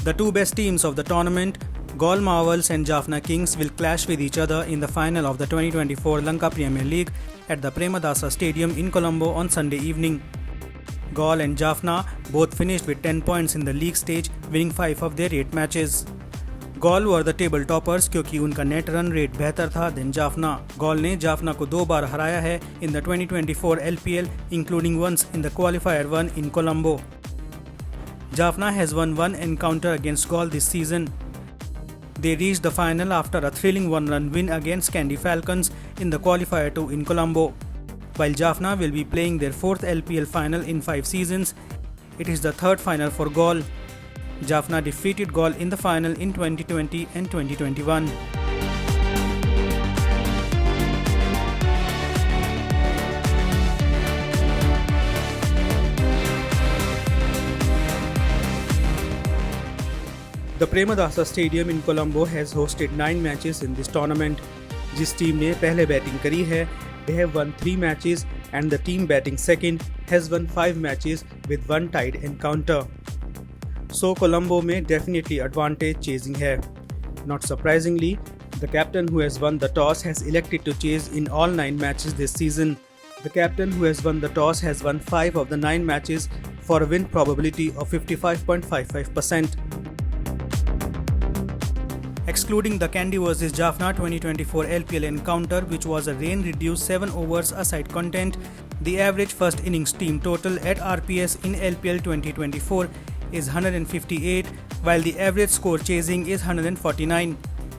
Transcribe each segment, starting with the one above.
The two best teams of the tournament, Galle Marvels and Jaffna Kings, will clash with each other in the final of the 2024 Lanka Premier League at the Premadasa Stadium in Colombo on Sunday evening. Galle and Jaffna both finished with 10 points in the league stage, winning 5 of their 8 matches. Galle were the table toppers क्योंकि उनका net run rate बेहतर था then Jaffna. Galle ने जाफना को 2 बार हराया है in the 2024 LPL, including once in the qualifier one in Colombo. Jaffna has won one encounter against Galle this season. They reached the final after a thrilling one-run win against Kandy Falcons in the qualifier 2 in Colombo. While Jaffna will be playing their 4th LPL final in 5 seasons, it is the 3rd final for Galle. Jaffna defeated Galle in the final in 2020 and 2021. The Premadasa Stadium in Colombo has hosted 9 matches in this tournament. जिस team ने पहले batting करी है, they have won 3 matches and the team batting second has won 5 matches with 1 tied encounter. So Colombo में definitely advantage chasing है. Not surprisingly, the captain who has won the toss has elected to chase in all 9 matches this season. The captain who has won the toss has won 5 of the 9 matches for a win probability of 55.55%. Excluding the Kandy vs Jaffna 2024 LPL encounter, which was a rain-reduced 7 overs a-side content, the average first innings team total at RPS in LPL 2024 is 158, while the average score chasing is 149.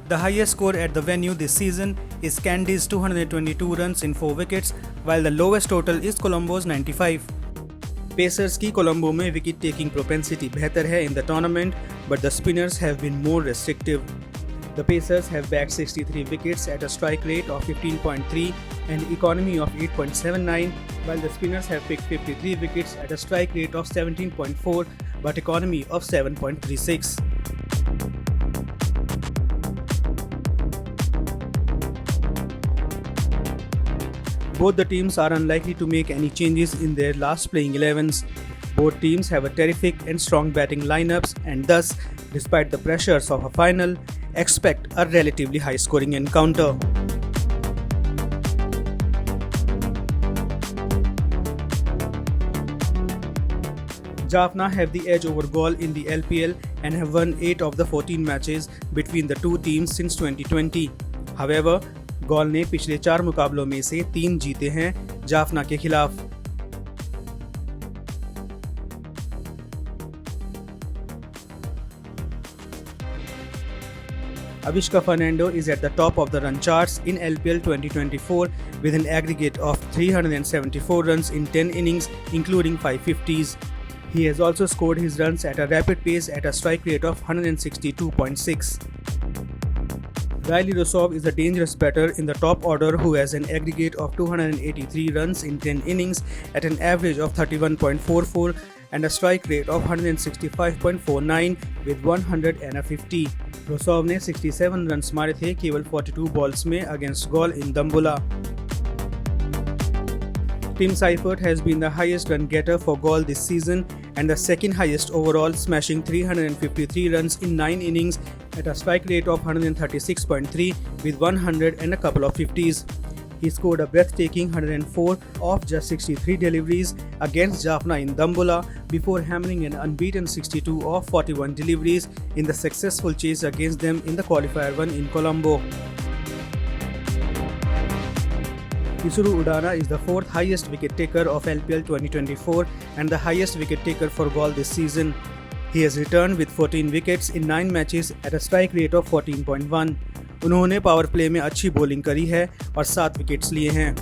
The highest score at the venue this season is Kandy's 222 runs in 4 wickets, while the lowest total is Colombo's 95. Pacers की Colombo में wicket taking propensity बेहतर है in the tournament, but the spinners have been more restrictive. The Pacers have bagged 63 wickets at a strike rate of 15.3 and economy of 8.79, while the spinners have picked 53 wickets at a strike rate of 17.4 but economy of 7.36. Both the teams are unlikely to make any changes in their last playing 11s. Both teams have a terrific and strong batting lineups and thus, despite the pressures of a final, expect a relatively high-scoring encounter. Jaffna have the edge over Galle in the LPL and have won 8 of the 14 matches between the two teams since 2020. However, Galle ने पिछले 4 मुकाबलों में से 3 जीते हैं जाफना के खिलाफ. Avishka Fernando is at the top of the run charts in LPL 2024 with an aggregate of 374 runs in 10 innings, including 5 50s. He has also scored his runs at a rapid pace at a strike rate of 162.6. Riley Rosov is a dangerous batter in the top order who has an aggregate of 283 runs in 10 innings at an average of 31.44 and a strike rate of 165.49 with 150. Rosov ने 67 runs मारे थे केवल 42 balls में against Galle in Dambulla. Tim Seifert has been the highest run getter for Galle this season and the second highest overall, smashing 353 runs in 9 innings at a strike rate of 136.3 with 100 and a couple of 50s. He scored a breathtaking 104 off just 63 deliveries against Jaffna in Dambulla before hammering an unbeaten 62 off 41 deliveries in the successful chase against them in the qualifier one in Colombo. Isuru Udana is the 4th highest wicket taker of LPL 2024 and the highest wicket taker for Galle this season. He has returned with 14 wickets in 9 matches at a strike rate of 14.1. उन्होंने power play में अच्छी bowling करी है और 7 wickets लिए हैं.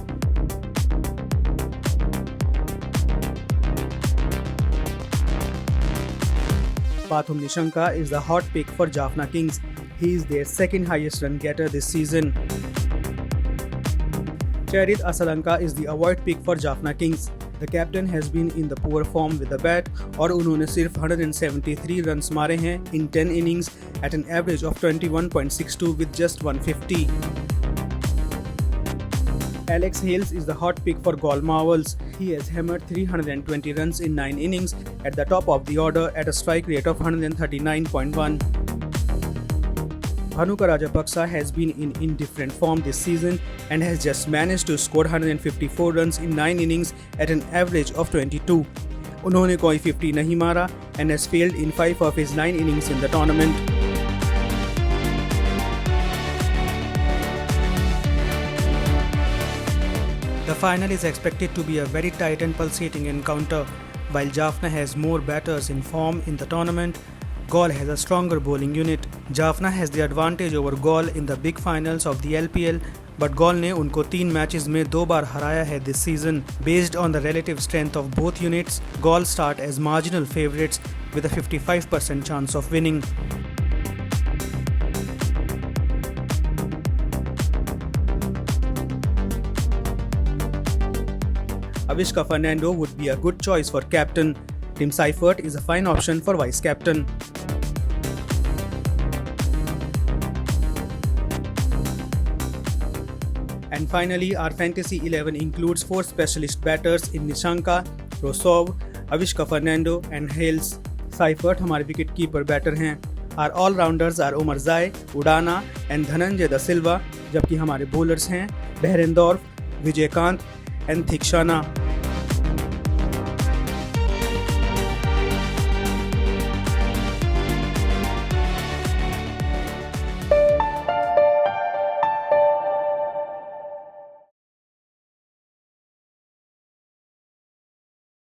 Pathum Nishanka is the hot pick for Jaffna Kings. He is their second highest run getter this season. Charit Asalanka is the avoid pick for Jaffna Kings. The captain has been in the poor form with the bat और उन्होंने सिर्फ 173 runs मारे हैं in 10 innings at an average of 21.62 with just 150. Alex Hales is the hot pick for Galle Marvels. He has hammered 320 runs in 9 innings at the top of the order at a strike rate of 139.1. Bhanuka Rajapaksa has been in indifferent form this season and has just managed to score 154 runs in 9 innings at an average of 22. उन्होंने कोई 50 नहीं मारा and has failed in 5 of his 9 innings in the tournament. The final is expected to be a very tight and pulsating encounter. While Jaffna has more batters in form in the tournament, Galle has a stronger bowling unit. Jaffna has the advantage over Galle in the big finals of the LPL, but Galle ने उनको 3 matches में 2 बार हराया है this season. Based on the relative strength of both units, Galle start as marginal favourites with a 55% chance of winning. Avishka Fernando would be a good choice for captain. Tim Seifert is a fine option for vice captain. And finally, our Fantasy 11 includes 4 specialist batters in Nishanka, Rosov, Avishka Fernando and Hales. Seifert हमारे wicket keeper batter हैं. Our all-rounders are Omar Zai, Udana and Dhananjay Da Silva, जबकि हमारे bowlers हैं Behrendorff, Vijay Kant and Thikshana.